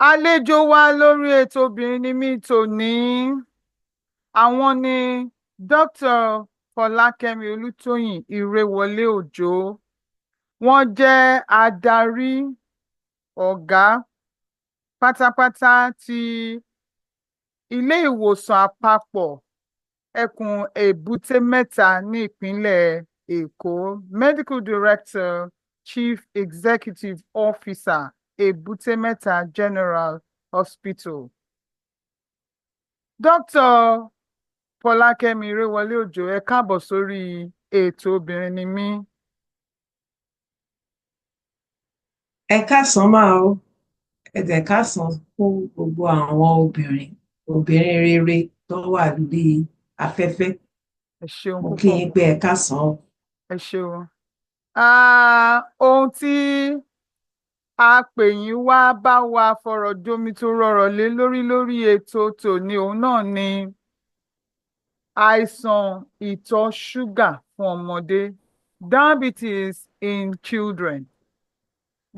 Àlejò wa lórí ètò Obìrin ni mí tòní, àwọn ni Dókítà Fọlákẹ Olútóyìn Iréwọlé-Òjó. Wọ́n jẹ́ adarí ọ̀gá pátápátá ti ilé ìwòsàn àpapọ̀ ẹkùn Èbúté Mẹ́ta ní ìpínlẹ̀ Èkó, Medical Director, Chief Executive Officer, Èbúté Mẹ́ta General Hospital. Dókítà Fọlákẹ Iréwọlé-Òjó, ẹ káàbọ̀ sórí ètò Obìrin ni mí. Ẹ káàsán máa o, ẹ dẹ̀ káàsán fún gbogbo àwọn obìnrin rere tó wà lórí afẹ́fẹ́. Ẹ ṣeun Mo kí púpọ̀. yín pé ẹ káàsán o. Ẹ ṣeun. Ohun tí a pè yín wá bá wa fọ̀rọ̀ jomitoro lé lórí ètò tòní, òun náà ni àìsàn ìtọ̀ ṣúgà fún ọmọdé, diabetes in children.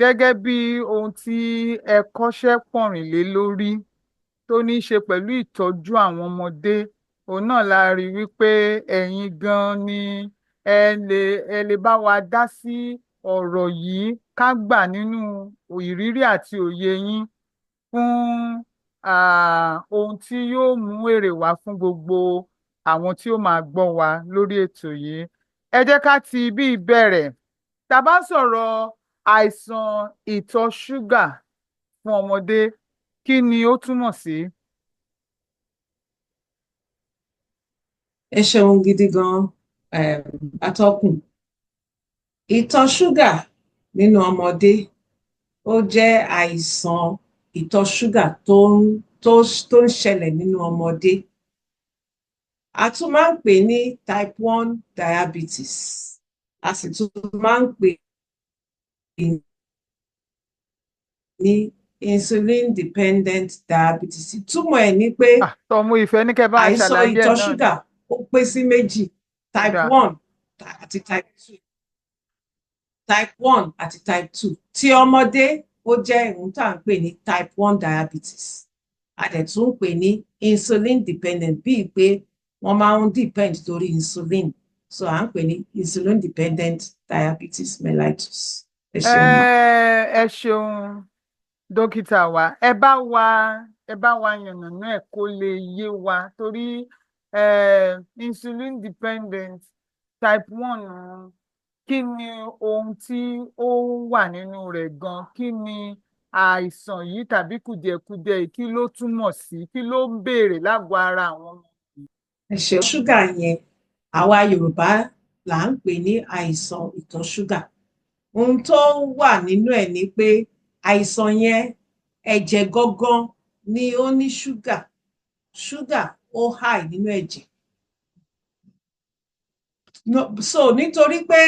Gẹ́gẹ́ bí ohun tí ẹ kọ́ṣẹ́ pọ̀nrìn lé lórí tó ní í ṣe pẹ̀lú ìtọ́jú àwọn ọmọdé, òun náà la rí wípé ẹ̀yin gan ni ẹ lè bá wa dá sí ọ̀rọ̀ yìí ká gbà nínú ìrírí àti òye yín fún ohun tí yóò mú èrè wá fún gbogbo àwọn tí ó máa gbọ́ wa lórí ètò yìí. Ẹ jẹ́ ká ti bí ìbẹ̀rẹ̀. Tá a bá sọ̀rọ̀ àìsàn ìtọ̀ ṣúgà fún ọmọdé, kí ni ó túmọ̀ sí? Ẹ ṣeun gidi gan atọ́kùn. Ìtọ̀ ṣúgà nínú ọmọdé ó jẹ́ àìsàn ìtọ̀ ṣúgà tó ń ṣẹlẹ̀ nínú ọmọdé. A tún máa ń pè ní type 1 diabetes. A sì tún máa ń pè ní insulin dependent diabetes. Ìtumọ̀ ẹ̀ ni pé tọmọ ìfẹ́ ní kẹ́ bá àìsàn ṣàlàyé ìtọ̀ náà ṣúgà ó pín sí méjì, type 1 àti type 2. Type 1 àti type 2 tí ọmọdé ó jẹ́ ohun tá à ń pè ní type 1 diabetes. A dẹ̀ tún ń pè ní insulin dependent, bíi pé wọ́n máa ń depend lórí insulin, so à ń pè ní insulin dependent diabetes mellitus. Ẹ ṣeun ma. Ẹ ṣeun dókítà wa. Ẹ bá wa yànnàná ẹ̀ kó lè yé wa, torí insulin dependent type 1, kí ni ohun tí ó wà nínú rẹ̀ gan? Kí ni àìsàn yìí tàbí kùdìẹ̀kudiẹ yìí, kí ló túmọ̀ sí? Kí ló ń béèrè lágọ̀ọ́ ara àwọn ọmọ yìí? Ẹ ṣe ṣúgà yẹn, àwa Yorùbá là ń pè ní àìsàn ìtọ̀ ṣúgà. Ohun tó wà nínú ẹ̀ ni pé àìsàn yẹn ẹ̀jẹ̀ gangan ni ó ní ṣúgà. Ṣúgà ó high nínú ẹ̀jẹ̀. So nítorí pé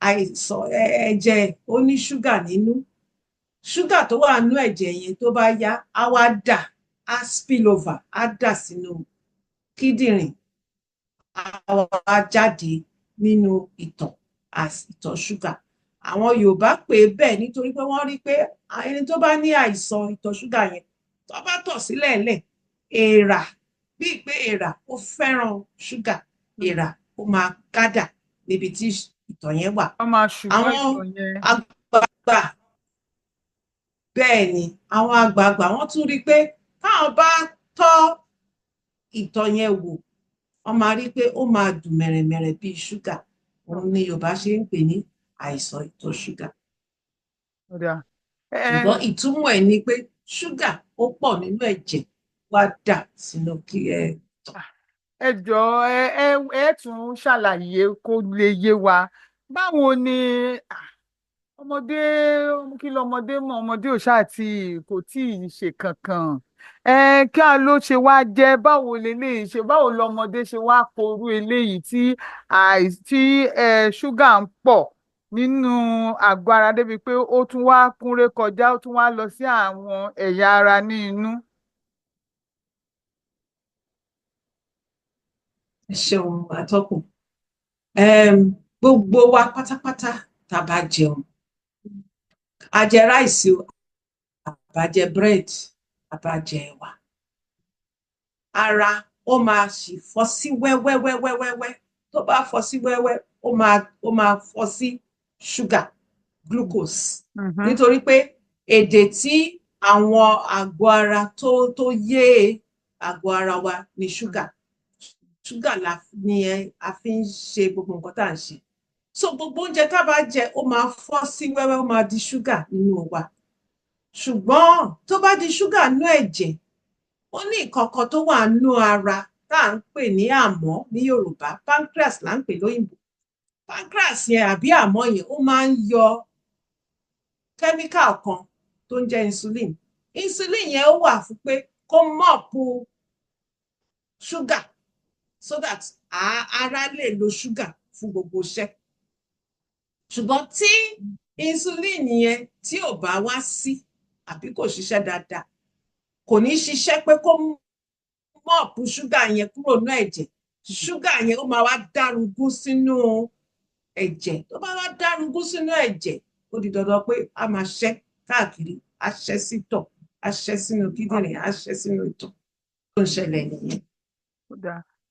àìsàn ẹ̀jẹ̀ ó ní ṣúgà nínú, ṣúgà tó wà nínú ẹ̀jẹ̀ yẹn tó bá yá á wá dà, á spill over, á dà sínú kíndìnrín, á wá jáde nínú ìtọ̀ as ìtọ̀ ṣúgà. Àwọn Yorùbá pè é bẹ́ẹ̀ nítorí pé wọ́n rí pé ẹni tó bá ní àìsàn ìtọ̀ ṣúgà yẹn tó bá tọ̀ sílẹ̀ lẹ̀, èèrà, bíi pé èèrà ó fẹ́ràn ṣúgà, èèrà ó máa gádà níbi tí ìtọ̀ yẹn wà. Àwọn àgbààgbà, bẹ́ẹ̀ ni, àwọn àgbààgbà wọ́n tún rí pé táwọn bá tọ́ ìtọ̀ yẹn wò, wọ́n máa rí pé ó máa dùn mẹ̀rẹ̀mẹ̀rẹ̀ bíi ṣúgà. Òun ni Yorùbá ṣe ń pè ní àìsàn ìtọ̀ ṣúgà. Ṣùgbọ́n ìtumọ̀ ẹ̀ ni pé ṣúgà ó pọ̀ nínú ẹ̀jẹ̀ wá dà sínú kí tọ̀. Ẹ jọ̀ọ́ ẹ tún ṣàlàyé kó lè yé wa. Báwo ni ọmọdé, kí lọmọdé mọ̀? Ọmọdé ò ṣáà kò tí ì ṣe kankan. Kí á ló ṣe wá jẹ́? Báwo lọmọdé ṣe wá korú eléyìí tí ṣúgà ń pọ̀ nínú àgọ́ ara débi pé ó tún wá kúnré kọjá, ó tún wá lọ sí àwọn ẹ̀yà ara ní inú? Ẹ ṣeun atọ́kùn. Gbogbo wa pátápátá tá a bá jẹun, a jẹ ráìsì o, a bá jẹ búrẹ́dì, a bá jẹ ẹ̀wà, ara ó máa sì fọ́ sí wẹ́wẹ́wẹ́wẹ́wẹ́. Tó bá fọ́ sí wẹ́wẹ́, ó máa fọ́ sí ṣúgà, glucose. Nítorí pé èdè tí àwọn àgọ́ ara tó yé àgọ́ ara wa ni ṣúgà. Ṣúgà ni a fi ń ṣe gbogbo nǹkan tá à ń ṣe. So gbogbo oúnjẹ tá a bá jẹ ó máa fọ́ sí wẹ́wẹ́, ó máa di ṣúgà nínú wa. Ṣùgbọ́n tó bá di ṣúgà nínú ẹ̀jẹ̀, ó ní nǹkan kan tó wà nínú ara tá à ń pè ní àmọ́ ní Yorùbá, pancreas là ń pè lóyìnbó. Pancreas yẹn àbí àmọ́ yẹn ó máa ń yọ chemical kan tó ń jẹ́ insulin. Insulin yẹn ó wà fún pé kó mọ̀pù ṣúgà so that ara lè lo ṣúgà fún gbogbo iṣẹ́. Ṣùgbọ́n tí insulin yẹn tí ò bá wá sí àbí kò ṣiṣẹ́ dáadáa, kò ní ṣiṣẹ́ pé kó mọ̀pù ṣúgà yẹn kúrò ní ẹ̀jẹ̀. Ṣúgà yẹn ó máa wá dárugún sínú ẹ̀jẹ̀. Tó bá wá dárugún sínú ẹ̀jẹ̀, ó di dandan pé a máa ṣẹ́ káàkiri, a ṣẹ́ sítọ̀, a ṣẹ́ sínú kíndìnrín, a ṣẹ́ sínú ìtọ̀. Tó ń ṣẹlẹ̀ nìyẹn.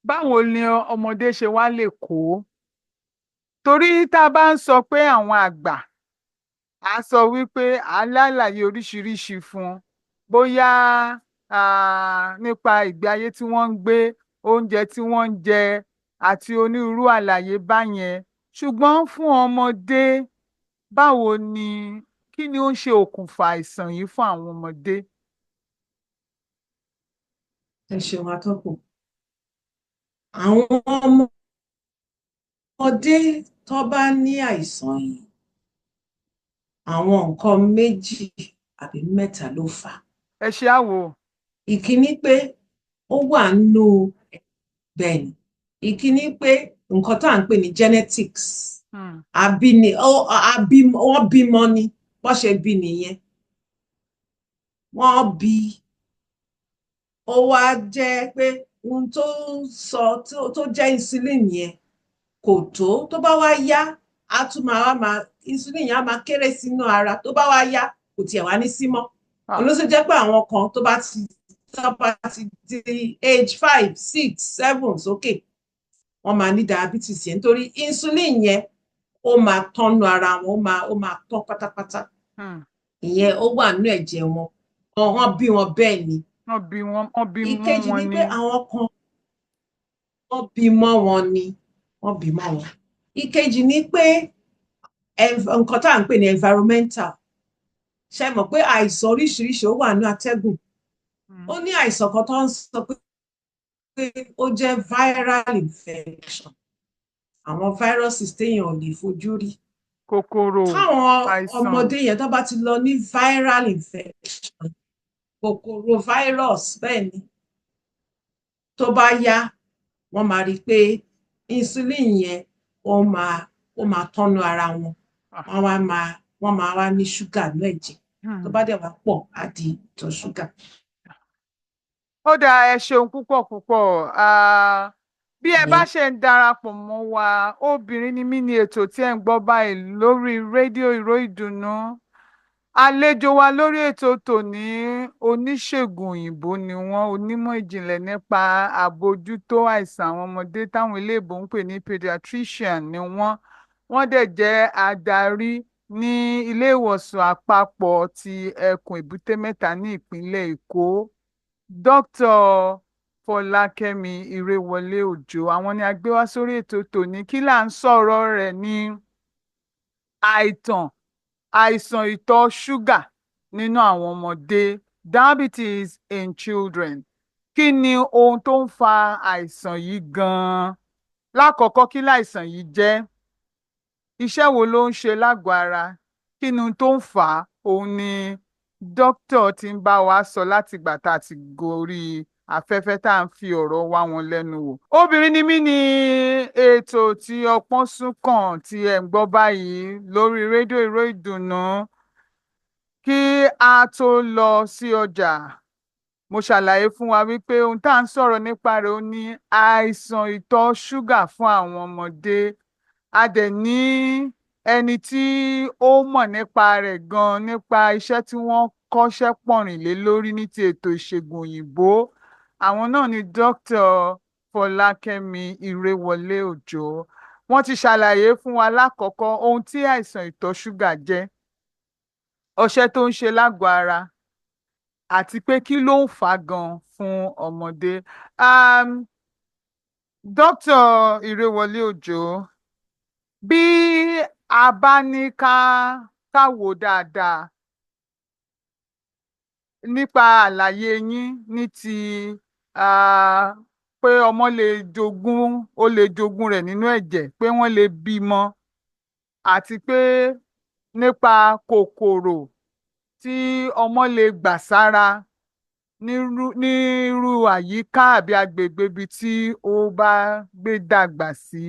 Báwo ni ọmọdé ṣe wá lè kó? Torí tá a bá ń sọ pé àwọn àgbà á sọ wípé àlàyé oríṣiríṣi fún bóyá nípa ìgbé ayé tí wọ́n ń gbé, oúnjẹ tí wọ́n ń jẹ àti onírúurú àlàyé báyẹn. Ṣùgbọ́n fún ọmọdé, báwo ni, kí ni ó ń ṣe okùnfà àìsàn yìí fún àwọn ọmọdé? Ẹ ṣeun atọ́kùn. Àwọn ọmọdé tó bá ní àìsàn yìí, àwọn nǹkan méjì àbí mẹ́ta ló fà á. Ẹ ṣe àwò. Ìkíní pé ó wà nínú bẹ́ẹ̀ni. Ìkíní pé nǹkan tá à ń pè ní genetics. Wọ́n bímọ ni, bó ṣe bí nìyẹn. Wọ́n bí, ó wá jẹ́ pé ohun tó sọ tó jẹ́ insulin yẹn kò tó. Tó bá wá yá, á tún máa insulin yẹn á máa kéré sínú ara. Tó bá wá yá, kò tiẹ̀ wá ní sí mọ́. Ló ṣe jẹ́ pé àwọn kan tó bá ti di age 5, 6, 7 sókè, wọ́n máa ní diabetes yẹn. Nítorí insulin yẹn ó máa tọ́nu ara wọn, ó máa tán pátápátá. Ìyẹn ó wà nínú ẹ̀jẹ̀ wọn. Wọ́n bí wọn bẹ́ẹ̀ ni. Ìkejì ni pé àwọn kan wọ́n bí mọ́ wọn ni. Ìkejì ni pé nǹkan tá à ń pè ní environmental. Ṣé mọ̀ pé àìsàn oríṣiríṣi ó wà ní atẹ́gùn? Ó ní àìsàn kan tó ń sọ pé ó jẹ́ viral infection. Àwọn viruses téèyàn ò lè fojú rí. Kòkòrò táwọn ọmọdé yẹn tó bá ti lọ ní viral infection, kòkòrò virus, bẹ́ẹ̀ ni, tó bá yá, wọ́n máa rí i pé insulin yẹn ó máa tọ́nu ara wọn. Wọ́n máa wá ní ṣúgà ní ẹ̀jẹ̀. Tó bá dẹ̀ wá pọ̀, á di ìtọ̀ ṣúgà. Ó dáa, ẹ ṣeun púpọ̀ púpọ̀. Bí ẹ bá ṣe ń darapọ̀ mọ́ wa, Obìrin ni mí ni ètò tí ẹ̀ ń gbọ́ báyìí lórí rédíò Ìró Ìdùnnú. Àlejò wa lórí ètò tòní, oníṣègùn òyìnbó ni wọ́n, onímọ̀ ìjìnlẹ̀ nípa àbójútó àìsàn àwọn ọmọdé táwọn eléèbó ń pè ní pediatrician ni wọ́n. Wọ́n dẹ̀ jẹ́ adarí ní ilé ìwòsàn àpapọ̀ ti ẹkùn Èbúté Mẹ́ta ní ìpínlẹ̀ Èkó. Dókítà Fọlákẹ Iréwọlé-Òjó, àwọn ni a gbé wá sórí ètò tòní. Kí là ń sọ̀rọ̀ rẹ̀ ní àìsàn ìtọ̀ ṣúgà nínú àwọn ọmọdé, diabetes in children. Kí ni ohun tó ń fa àìsàn yìí gan-an? Lákọ̀ọ́kọ́, kí láìsàn yìí jẹ́? Iṣẹ́ wo ló ń ṣe lágọ̀ọ́ ara? Kí ni ohun tó ń fà á? Òun ni dókítà ti ń bá wa sọ láti ìgbà tá a ti gorí afẹ́fẹ́ tá à ń fi ọ̀rọ̀ wá wọn lẹ́nu wò. Obìrin ni mí ni ètò tí ọpọ́n sún kàn tí ẹ̀ ń gbọ́ báyìí lórí rédíò Ìró Ìdùnnú. Kí a tó lọ sí ọjà, mo ṣàlàyé fún wa wípé ohun tá à ń sọ̀rọ̀ nípa rẹ̀ ó ní àìsàn ìtọ̀ ṣúgà fún àwọn ọmọdé. A dẹ̀ ní ẹni tí ó mọ̀ nípa rẹ̀ gan-an, nípa iṣẹ́ tí wọ́n kọ́ṣẹ́ pọ̀rìn lé lórí ní ti ètò ìṣègùn òyìnbó. Àwọn náà ni Dókítà Fọlákẹ Iréwọlé-Òjó. Wọ́n ti ṣàlàyé fún wa lákọ̀ọ́kọ́ ohun tí àìsàn ìtọ̀ ṣúgà jẹ́, ọṣẹ́ tó ń ṣe lágọ̀ọ́ ara, àti pé kí ló ń fà á gan fún ọmọdé. Dókítà Iréwọlé-Òjó, bí a bá ní ká wò dáadáa nípa àlàyé yín ní ti pé ọmọ lè jogún rẹ̀ nínú ẹ̀jẹ̀, pé wọ́n lè bímọ, àti pé nípa kòkòrò tí ọmọ lè gbà sára nírú àyíká àbí agbègbè ibi tí ó bá gbé dàgbà sí.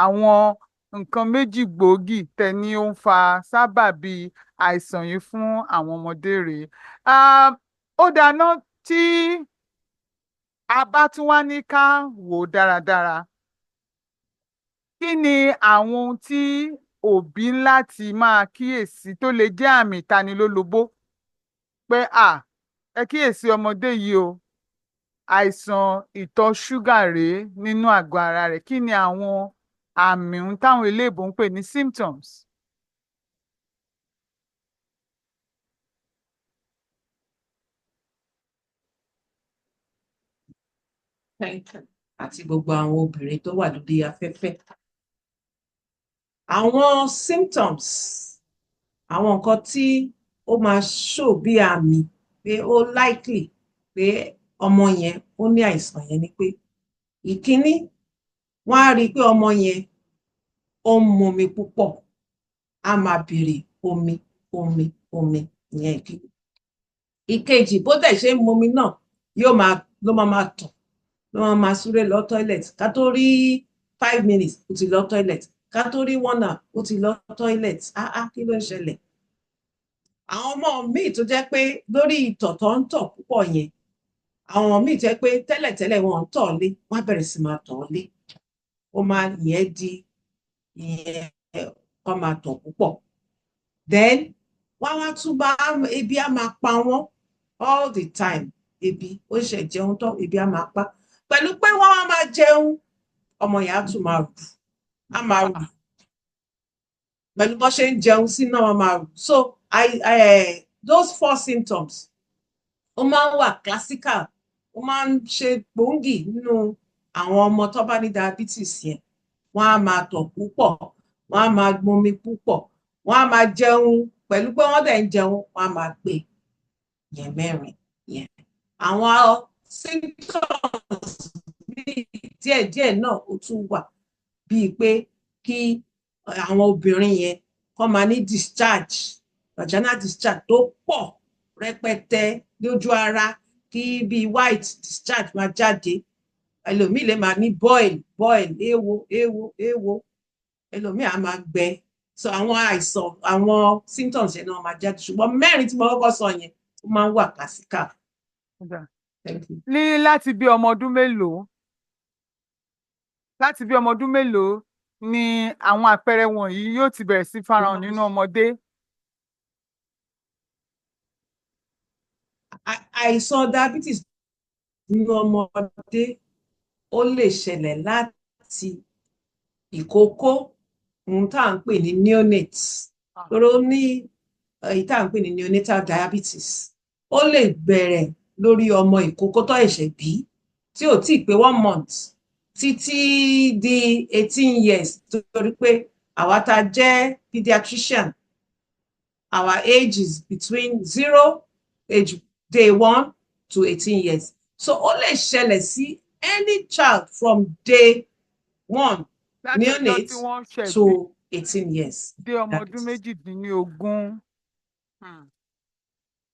Àwọn nǹkan méjì gbòógì tẹ́ni ó ń fa sábàbí àìsàn yìí fún àwọn ọmọdé rèé. Ó dáná tí a bá tún wá ní ká wò ó dáradára. Kí ni àwọn ohun tí òbí láti máa kíyèsí tó lè jẹ́ àmì ìtanilólobó pé ẹ kíyèsí ọmọdé yìí o, àìsàn ìtọ̀ ṣúgà rèé nínú àgọ́ ara rẹ̀? Kí ni àwọn àmì táwọn eléèbó ń pè ní symptoms? Àti gbogbo àwọn obìnrin tó wà lórí afẹ́fẹ́. Àwọn symptoms, àwọn nǹkan tí ó máa show bí àmì pé ó likely pé ọmọ yẹn ó ní àìsàn yẹn ni pé, ìkíní, wọ́n á rí i pé ọmọ yẹn ó ń momi púpọ̀, á máa béèrè omi omi omi, ìyẹn ìkíní. Ìkejì, bó dẹ̀ ṣe ń momi náà ló máa tọ̀, ló máa súré lọ toilet. Ká tó rí 5 minutes ó ti lọ toilet, ká tó rí 1 hour ó ti lọ toilet. Kí ló ń ṣẹlẹ̀? Àwọn ọmọ míì tó jẹ́ pé lórí ìtọ̀ tó ń tọ̀ púpọ̀ yẹn, àwọn míì jẹ́ pé tẹ́lẹ̀tẹ́lẹ̀ wọn ń tọ̀ lé, wọ́n á bẹ̀rẹ̀ sí máa tọ̀ lé. Ó máa ìyẹn di kó máa tọ̀ púpọ̀. Then wọ́n wá tún ebi á máa pa wọ́n all the time. Ebi, ó ṣe jẹun tán, ebi á máa pa. Pẹ̀lú pé wọ́n á máa jẹun, ọmọ yẹn á tún máa rù, á máa rù. Pẹ̀lú bó ṣe ń jẹun sí náà, wọ́n máa rù. So those 4 symptoms ó máa ń wà classical, ó máa ń ṣe gbòógì nínú àwọn ọmọ tó bá ní diabetes yẹn. Wọ́n á máa tọ̀ púpọ̀, wọ́n á máa momi púpọ̀, wọ́n á máa jẹun, pẹ̀lú pé wọ́n dẹ̀ ń jẹun, wọ́n á máa gbé yẹn mẹ́rin yẹn. Àwọn symptoms díẹ̀díẹ̀ náà ó tún wà, bíi pé kí àwọn obìnrin yẹn kó máa ní discharge, vaginal discharge tó pọ̀ rẹpẹtẹ lójú ara, kí bíi white discharge máa jáde. Ẹlòmíì lè máa ní boil, éwo, ẹlòmíì á máa gbẹ. So àwọn àìsàn, àwọn symptoms yẹn náà máa jáde, ṣùgbọ́n mẹ́rin tí mo kọ́kọ́ sọ yẹn ó máa ń wà classical. Láti bí ọmọ ọdún mélòó ni àwọn àpẹẹrẹ wọ̀nyí yóò ti bẹ̀rẹ̀ sí farahàn nínú ọmọdé? Àìsàn diabetes nínú ọmọdé ó lè ṣẹlẹ̀ láti ìkókó, ohun tá à ń pè ní neonates, lórí ó ní èyí tá à ń pè ní neonatal diabetes. Ó lè bẹ̀rẹ̀ lórí ọmọ ìkókó tó ẹ̀ṣẹ̀ bí, tí ò tí ì pé 1 month, títí di 18 years, torí pé àwa tá a jẹ́ pediatrician, our age is between day 1 to 18 years. So ó lè ṣẹlẹ̀ sí any child from day 1, neonate, to 18 years. Dé ọmọ ọdún méjìdínlógún.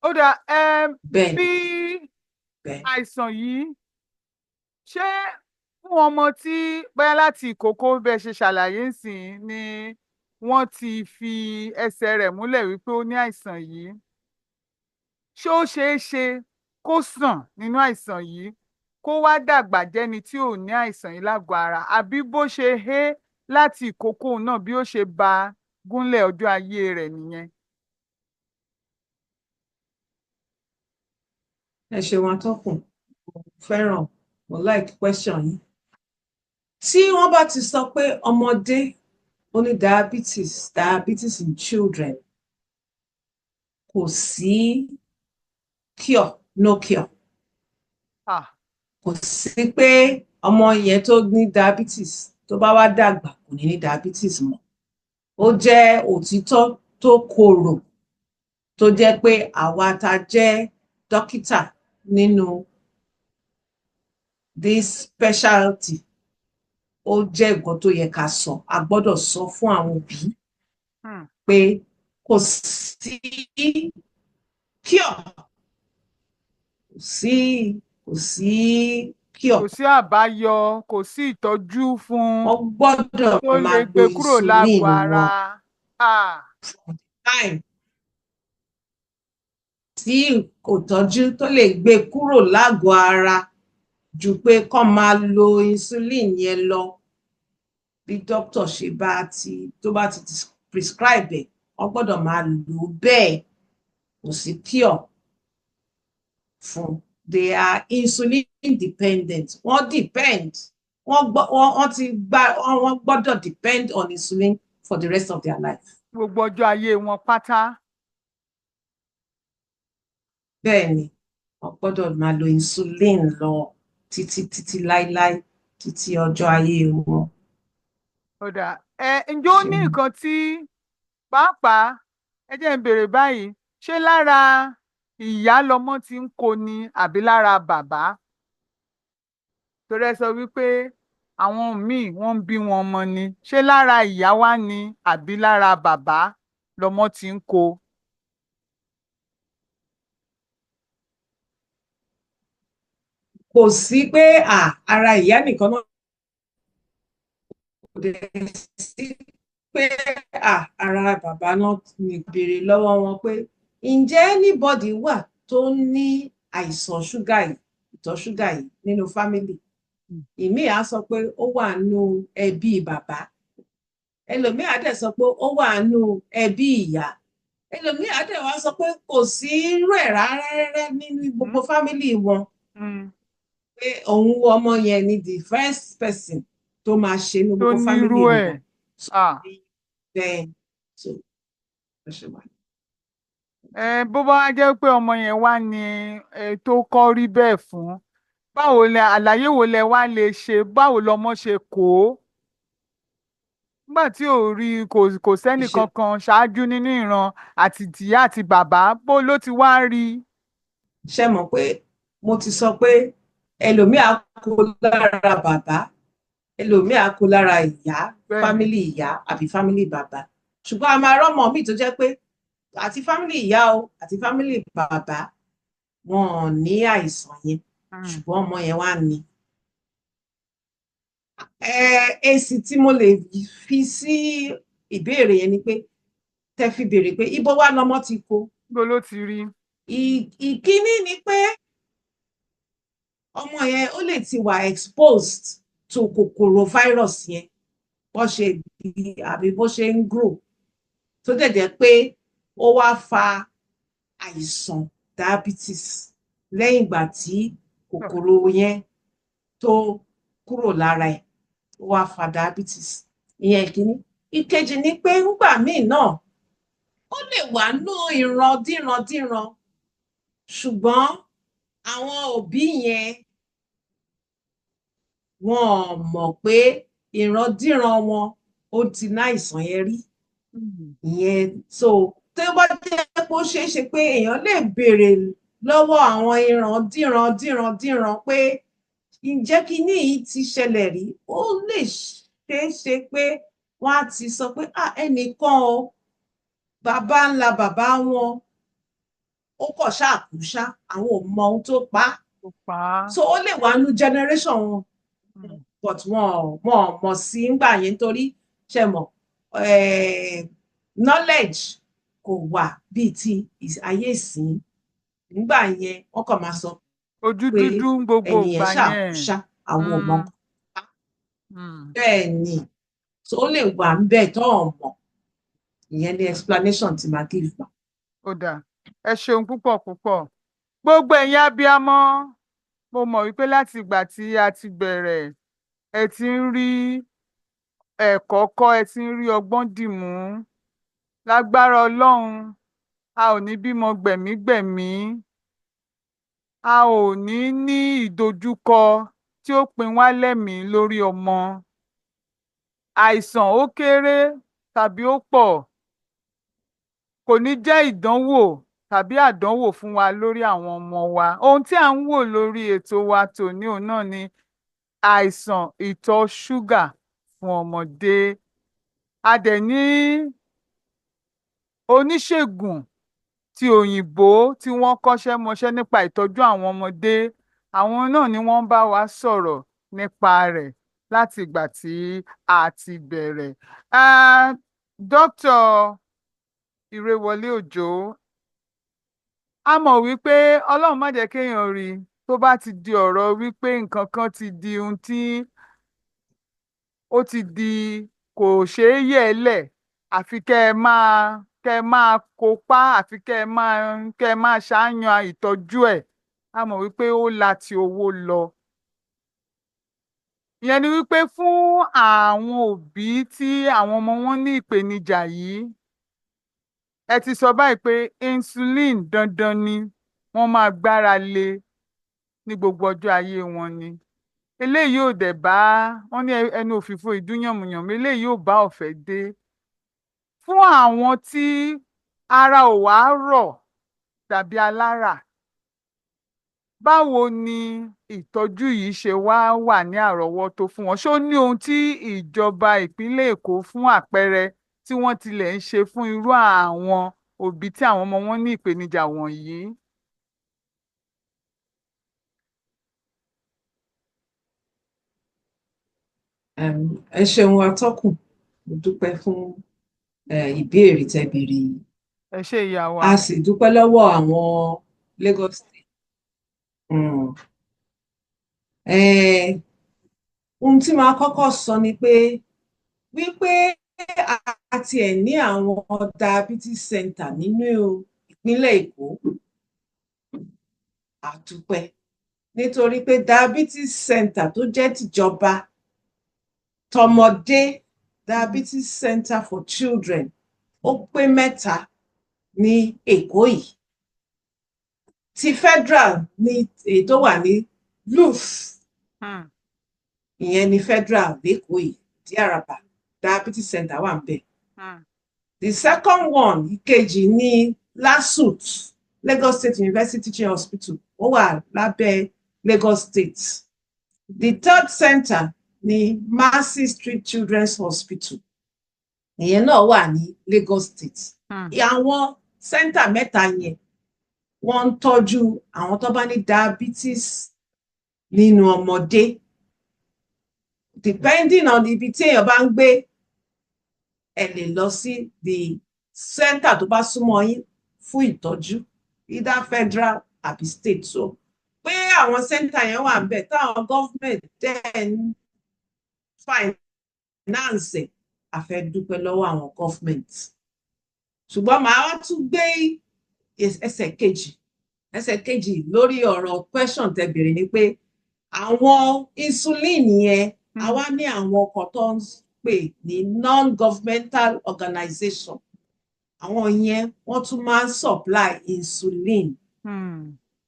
Ó dà, bí àìsàn yìí ṣé fún ọmọ tí bóyá láti ìkókó bẹ́ẹ̀ ṣe ṣàlàyé ńsìn ni wọ́n ti fi ẹsẹ̀ rẹ̀ múlẹ̀ wípé ó ní àìsàn yìí, ṣé ó ṣeé ṣe kó sàn nínú àìsàn yìí kó wá dàgbà jẹ́ni tí ò ní àìsàn yìí lágọ̀ọ́ ara, àbí bó ṣe hé láti ìkókó náà bí ó ṣe bá gúnlẹ̀ ọjọ́ ayé rẹ̀ nìyẹn? ẹ ṣeun atọ́kùn, mo fẹ́ràn, mo like question yìí. Tí wọ́n bá ti sọ pé ọmọdé ó ní diabetes in children, kò sí cure, no cure. Ah, Kò sí pé ọmọ yẹn tó ní diabetes tó bá wá dàgbà kò ní ní diabetes mọ́. Ó jẹ́ òtítọ́ tó korò tó jẹ́ pé àwa tá jẹ́ dókítà nínú this specialty, ó jẹ́ nǹkan tó yẹ ká sọ. A gbọ́dọ̀ sọ fún àwọn òbí pé kò sí cure, kò sí cure. kò sí àbáyọ, kò sí ìtọ́jú fún Wọ́n gbọ́dọ̀ tó lè máa gbé lo kúrò lágọ̀ọ́ insulin ara. wọn time tí kò tọ́jú tó lè gbé kúrò lágọ̀ọ́ ara ju pé kán máa lo insulin yẹn lọ. Bí dókítà tó bá ti prescribe ẹ̀, wọ́n gbọ́dọ̀ máa lò ó bẹ́ẹ̀. Kò sí cure fún. They are insulin dependent. Wọ́n depend. Wọ́n gbọ́dọ̀ depend on insulin for the rest of their life. Gbogbo ọjọ́ ayé wọn pátá. Bẹ́ẹ̀ ni, wọ́n gbọ́dọ̀ máa lo insulin lọ títí láíláí, títí ọjọ́ ayé wọn. Ó dà, ǹjẹ́ ó ní nǹkan tí pàápàá ẹ jẹ́ n béèrè báyìí, ṣé lára ìyá lọmọ ti ń kó ni àbí lára bàbá? Torí ẹ sọ wípé àwọn míì wọ́n ń bí wọn ọmọ ni, ṣé lára ìyá wá ni àbí lára bàbá lọmọ ti ń kó? Kò sí pé ara ìyá nìkan náà, kò dẹ̀ sí pé ara bàbá náà ní. Béèrè lọ́wọ́ wọn pé ǹjẹ́ anybody wà tó ní àìsàn ṣúgà yìí, ìtọ̀ ṣúgà yìí nínú fámìlì? Ìmíì á sọ pé ó wà nínú ẹbí bàbá, ẹlòmíì á dẹ̀ sọ pé ó wà nínú ẹbí ìyá, ẹlòmíì á dẹ̀ wá sọ pé kò sí irú ẹ̀ rárá nínú gbogbo fámìlì wọn. Pé òun ọmọ yẹn ni the first person tó máa ṣe ní gbogbo fámìlì wọn. Bó bá wá jẹ́ pé ọmọ yẹn wá ní tó kọ́ rí bẹ́ẹ̀ fún, báwo lẹ àlàyé wo lẹ wá lè ṣe, báwo lọmọ ṣe kó o? Nígbà tí ò rí kò sẹ́nì kankan ṣáájú nínú ìran àti tìyá àti bàbá, bó ló ti wá rí? Ṣé mọ̀ pé mo ti sọ pé ẹlòmíì á kó lára bàbá, ẹlòmíì á kó lára ìyá, fámìlì ìyá àbí fámìlì bàbá. Ṣùgbọ́n a máa rọ́mọ míì tó jẹ́ pé àti fámìlì ìyá o àti fámìlì bàbá wọn ò ní àìsàn yẹn, ṣùgbọ́n ọmọ yẹn wá ní. Èsì tí mo lè fi sí ìbéèrè yẹn ni pé tẹ́ fi béèrè pé ibo wá lọmọ ti kó. Ibo ló ti rí? Ìkíní ni pé ọmọ yẹn ó lè ti wà exposed to kòkòrò virus yẹn bó ṣe bí àbí bó ṣe ń grow, tó dẹ̀ jẹ́ pé ó wá fa àìsàn diabetes lẹ́yìn ìgbà tí kòkòrò yẹn tó kúrò lára ẹ̀, ó wá fa diabetes. Ìyẹn ìkíní. Ìkejì ni pé nígbà míì náà ó lè wà nú ìran díran ṣùgbọ́n àwọn òbí yẹn wọn ò mọ̀ pé ìrandíran wọn ó ti ní àìsàn yẹn rí. Ìyẹn tó bá jẹ́ pé ó ṣeé ṣe pé èèyàn lè béèrè lọ́wọ́ àwọn ìrandíran pé ǹjẹ́ kíní yìí ti ṣẹlẹ̀ rí, ó lè ṣeé ṣe pé wọ́n á ti sọ pé ẹnìkan o, bàbá ńlá bàbá wọn ó kọ̀ ṣáàkú ṣá, àwọn ò mọ ohun tó pa á. So ó lè wà nú generation wọn, but wọn ò mọ̀ sí ńgbà yẹn torí ṣe mọ̀ knowledge kò wà bíi ti ayé ìsìn. Nígbà yẹn wọ́n kàn máa sọ ojú dúdú gbogbo ẹni yẹn ṣáàkú ṣá, àwọn ò mọ. Bẹ́ẹ̀ ni, so ó lè wà ń bẹ̀ tó ọ̀ mọ̀. Ìyẹn ni explanation tí màá give gbà. Ó dáa, ẹ ṣeun púpọ̀. gbogbo ẹ̀yin abiyamọ, mo mọ̀ wípé láti ìgbà tí a ti bẹ̀rẹ̀ ẹ ti ń rí ẹ̀kọ́ kọ́, ẹ ti ń rí ọgbọ́n dìmú. Lágbára Ọlọ́run, a ò ní bímọ gbẹ̀mígbẹ̀mí, a ò ní ìdojúkọ tí ó pin wá lẹ́mìí lórí ọmọ. Àìsàn ó kéré tàbí ó pọ̀, kò ní jẹ́ ìdánwò tàbí àdánwò fún wa lórí àwọn ọmọ wa. Ohun tí à ń wò lórí ètò wa tòní òun náà ni àìsàn ìtọ̀ ṣúgà fún ọmọdé. A dẹ̀ ní oníṣègùn ti òyìnbó tí wọ́n kọ́ṣẹ́ mọṣẹ́ nípa ìtọ́jú àwọn ọmọdé. Àwọn náà ni wọ́n bá wa sọ̀rọ̀ nípa rẹ̀ láti ìgbà tí a ti bẹ̀rẹ̀. Dókítà Iréwọlé-Òjó, a mọ̀ wípé Ọlọ́run má jẹ́ kéèyàn rí tó bá ti di ọ̀rọ̀ wípé nǹkan kan ti di ohun tí ó ti di kò ṣeé yẹ̀ lẹ̀, àfi kẹ́ ẹ máa kópa, àfi kẹ́ ẹ máa ṣàyàn ìtọ́jú ẹ̀. A mọ̀ wípé ó la ti owó lọ. Ìyẹn ni wípé fún àwọn òbí tí àwọn ọmọ wọn ní ìpèníjà yìí, ẹ ti sọ báyìí pé insulin dandan ni wọ́n máa gbára lé ní gbogbo ọjọ́ ayé wọn ni. Eléyìí ò dẹ̀ bá, wọ́n ní ẹnu òfìfo ìdúnyànmùyànmú, eléyìí ò bá ọ̀fẹ́ dé. Fún àwọn tí ara ò wá rọ̀ tàbí alára, báwo ni ìtọ́jú yìí ṣe wá wà ní àrọ́wọ́tó fún wọn? Ṣó ní ohun tí ìjọba ìpínlẹ̀ Èkó fún àpẹẹrẹ tí wọ́n tilẹ̀ ń ṣe fún irú àwọn òbí tí àwọn ọmọ wọn ní ìpèníjà wọ̀nyí? Ẹ ṣeun atọ́kùn, mo dúpẹ́ fún ìbéèrè tẹ́ béèrè yìí. Ẹ ṣé ìyá wa. A sì dúpẹ́ lọ́wọ́ àwọn Lagos State. Ohun tí màá kọ́kọ́ sọ ni pé wípé a tiẹ̀ ní àwọn diabetes center nínú ìpínlẹ̀ Èkó. A dúpẹ́ nítorí pé diabetes center tó jẹ́ tìjọba tọmọdé, diabetes center for children, ó pé 3 ní Èkó yìí. Ti federal ni èyí tó wà ní LUF, ìyẹn ni federal lẹ́kọ̀ọ́ yìí, tí Àràbà diabetes center wà ńbẹ̀. The second one, ìkejì ní LASUT, Lagos State University Teaching Hospital, ó wà lábẹ́ Lagos State. The third center ní Mercy Street Children's Hospital, ìyẹn náà wà ní Lagos State. Àwọn center mẹ́ta yẹn wọ́n ń tọ́jú àwọn tó bá ní diabetes nínú ọmọdé. Depending on ibi tí èèyàn bá ń gbé, ẹ lè lọ sí the center tó bá súnmọ́ yín fún ìtọ́jú, either federal àbí state. So pé àwọn center yẹn wà ńbẹ̀ táwọn government then finance, a fẹ́ dúpẹ́ lọ́wọ́ àwọn government. Ṣùgbọ́n màá wá tún gbé ẹsẹ̀ kejì lórí ọ̀rọ̀ question tẹ́ béèrè ni pé àwọn insulin yẹn, àwa ní àwọn ọkọ̀ tó ń pè ní non-governmental organization. Àwọn yẹn wọ́n tún máa ń supply insulin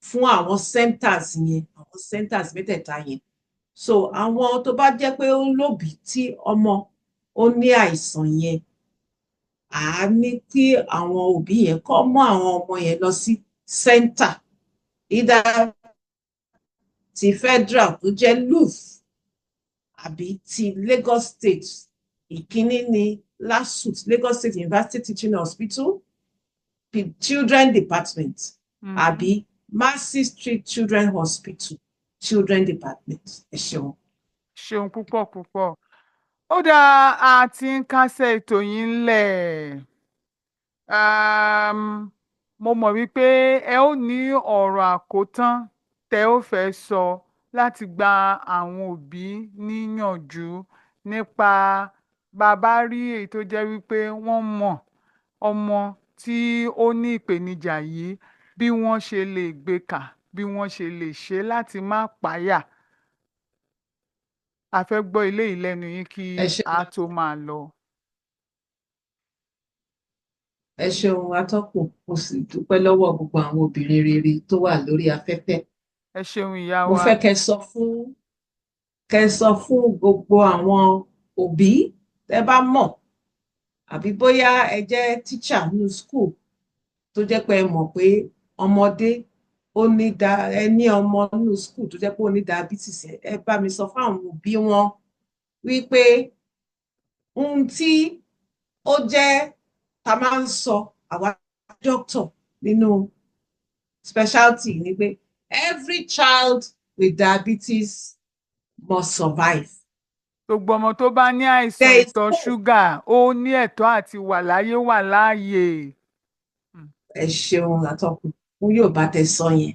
fún àwọn centers yẹn, àwọn centers mẹ́tẹ̀ẹ̀ta yẹn. So àwọn tó bá jẹ́ pé ó lóbìí tí ọmọ ó ní àìsàn yẹn, à á ní kí àwọn òbí yẹn kó mú àwọn ọmọ yẹn lọ sí center, either ti federal tó jẹ́ LUF àbí ti Lagos State. Ìkíní ni LASUT, Lagos State University Teaching Hospital, Children Department, àbí Mercy Street Children Hospital, Children Department. Ẹ ṣeun. Ṣeun púpọ̀ púpọ̀. Ó dáa, a ti ń kásẹ̀ ètò yìí ńlẹ̀. Mo mọ̀ wípé ẹ ó ní ọ̀rọ̀ àkótán tẹ́ ó fẹ́ sọ láti gba àwọn òbí níyànjú nípa bàbá rí èyí tó jẹ́ wípé wọ́n mọ̀ ọmọ tí ó ní ìpèníjà yìí, bí wọ́n ṣe lè gbé kà, bí wọ́n ṣe lè ṣe láti má páyà. A fẹ́ gbọ́ eléyìí lẹ́nu yín kí ẹ ṣe a tó máa lọ. ẹ ṣeun atọ́kùn, mo sì dúpẹ́ lọ́wọ́ gbogbo àwọn obìnrin rere tó wà lórí afẹ́fẹ́. Ẹ ṣeun ìyá mo wa. fẹ́ kẹ́ sọ fún gbogbo àwọn òbí tẹ́ bá mọ̀, àbí bóyá ẹ jẹ́ tíṣà ní school tó jẹ́ pé ẹ mọ̀ pé ọmọdé ẹ ní ọmọ nínú school tó jẹ́ pé ó ní diabetes, ẹ bá mi sọ fún àwọn òbí wọn wípé ohun tí ó jẹ́ ta máa ń sọ àwa doctor nínú specialty ni pé every child with diabetes must survive. Gbogbo ọmọ tó bá ní àìsàn There is ìtọ̀ hope. ṣúgà ó ní ẹ̀tọ́ àti wà láyé wà láàyè. ẹ ṣeun atọ́kùn fún Yorùbá tẹ́ sọ yẹn.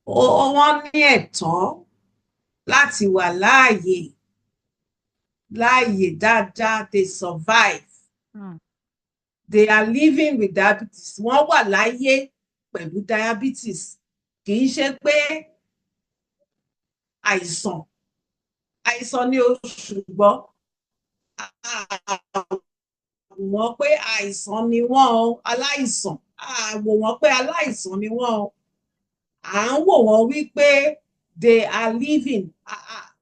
Wọ́n ní ẹ̀tọ́ láti wà láàyè dáadáa, they survive. They are living with diabetes. Wọ́n wà láyé pẹ̀lú diabetes. Kì í ṣe pé àìsàn ni ó, ṣùgbọ́n wọ́n pé àìsàn ni wọ́n o, aláìsàn. Wò wọ́n pé aláìsàn ni wọ́n o. À ń wò wọ́n wípé they are living.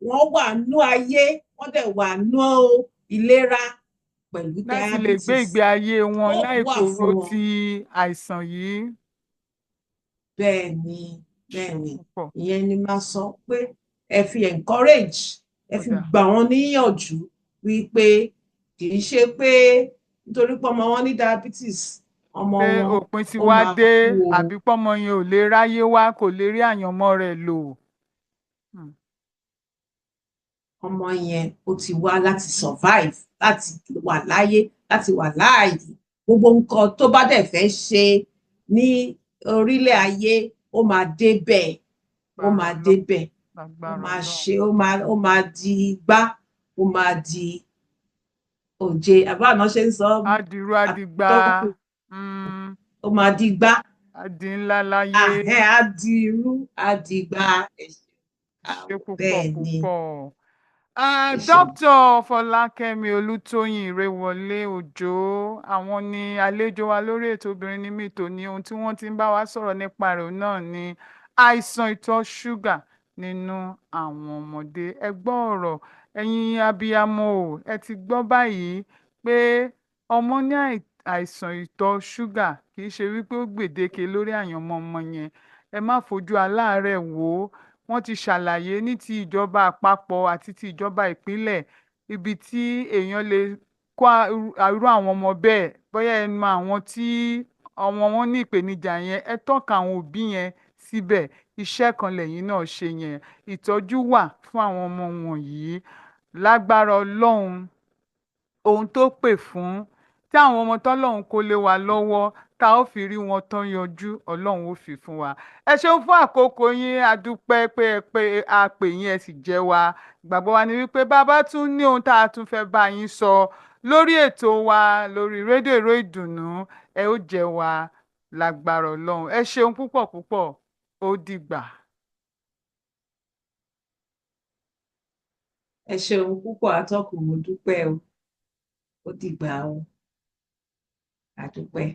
Wọ́n wà nú ayé, wọ́n dẹ̀ wà nú ìlera pẹ̀lú láti lè diabetes. gbé ìgbé ayé wọn Hope láì wà kóró fún wọn. ti àìsàn yìí. Bẹ́ẹ̀ni, ìyẹn ni máa sọ pé ẹ fi encourage, ẹ fi gbà wọ́n níyànjú wípé kì í ṣe pé nítorí pé ọmọ wọn ní diabetes, ọmọ pé wọn òpin ti ó wá máa dé kú o. àbí pọ́mọ yẹn ò lè ráyé wá, kò lè rí àyànmọ́ rẹ̀ lò. Ọmọ yẹn ó ti wá láti survive, láti wà láyé, láti wà láàyè. Gbogbo nǹkan tó bá dẹ̀ fẹ́ ṣe ní orílẹ̀ ayé ó máa débẹ̀, ó máa débẹ̀, ó máa ṣe, ó máa di igbá, ó máa di òjé. Àbá náà ṣe ń sọ, Adìrú adìgbà. ó máa di igbá. Adì ńlá láyé. Adìrú adìgbà. Ṣé púpọ̀ Bẹ́ẹ̀ ni. púpọ̀. Dókítà Fọlákẹ Olútóyìn Iréwọlé-Òjó, àwọn ni àlejò wa lórí ètò Obìrin ní mi tòní. Ohun tí wọ́n ti ń bá wa sọ̀rọ̀ nípa rẹ̀ náà ni àìsàn ìtọ̀ ṣúgà nínú àwọn ọmọdé. Ẹ gbọ́ ọ̀rọ̀, ẹ̀yin abiyamọ o, ẹ ti gbọ́ báyìí pé ọmọ ní àìsàn ìtọ̀ ṣúgà kì í ṣe wípé ó gbèdéke lórí àyànmọ́ ọmọ yẹn. Ẹ má fojú aláàárẹ̀ wò ó. Wọ́n ti ṣàlàyé ní ti ìjọba àpapọ̀ àti ti ìjọba ìpínlẹ̀ ibi tí èèyàn lè kó irú àwọn ọmọ bẹ́ẹ̀, bóyá ẹnu àwọn tí ọmọ wọn ní ìpèníjà yẹn, ẹ tọ́ka àwọn òbí yẹn síbẹ̀. Iṣẹ́ kan lẹ́yìn náà ṣe yẹn. Ìtọ́jú wà fún àwọn ọmọ wọ̀nyí. Lágbára Ọlọ́run, ohun tó pè fún tí àwọn ọmọ tọ́lọ́run kó lé wa lọ́wọ́ tá ó fi rí wọn tán yanjú, Ọlọ́run ó fi fún wa. Ẹ ṣeun fún àkókò yín, a dúpẹ́ pé a pè yín ẹ sì jẹ́ wa. Ìgbàgbọ́ wa ni wípé bàbá tún ní ohun tá a tún fẹ́ bá yín sọ lórí ètò wa lórí rédíò Ìró Ìdùnnú, ẹ ó jẹ́ wa lágbára Ọlọ́run. Ẹ ṣeun púpọ̀ púpọ̀, ó dìgbà. Ẹ ṣeun púpọ̀ atọ́kùn, mo dúpẹ́ o, ó dìgbà o, a dúpẹ́.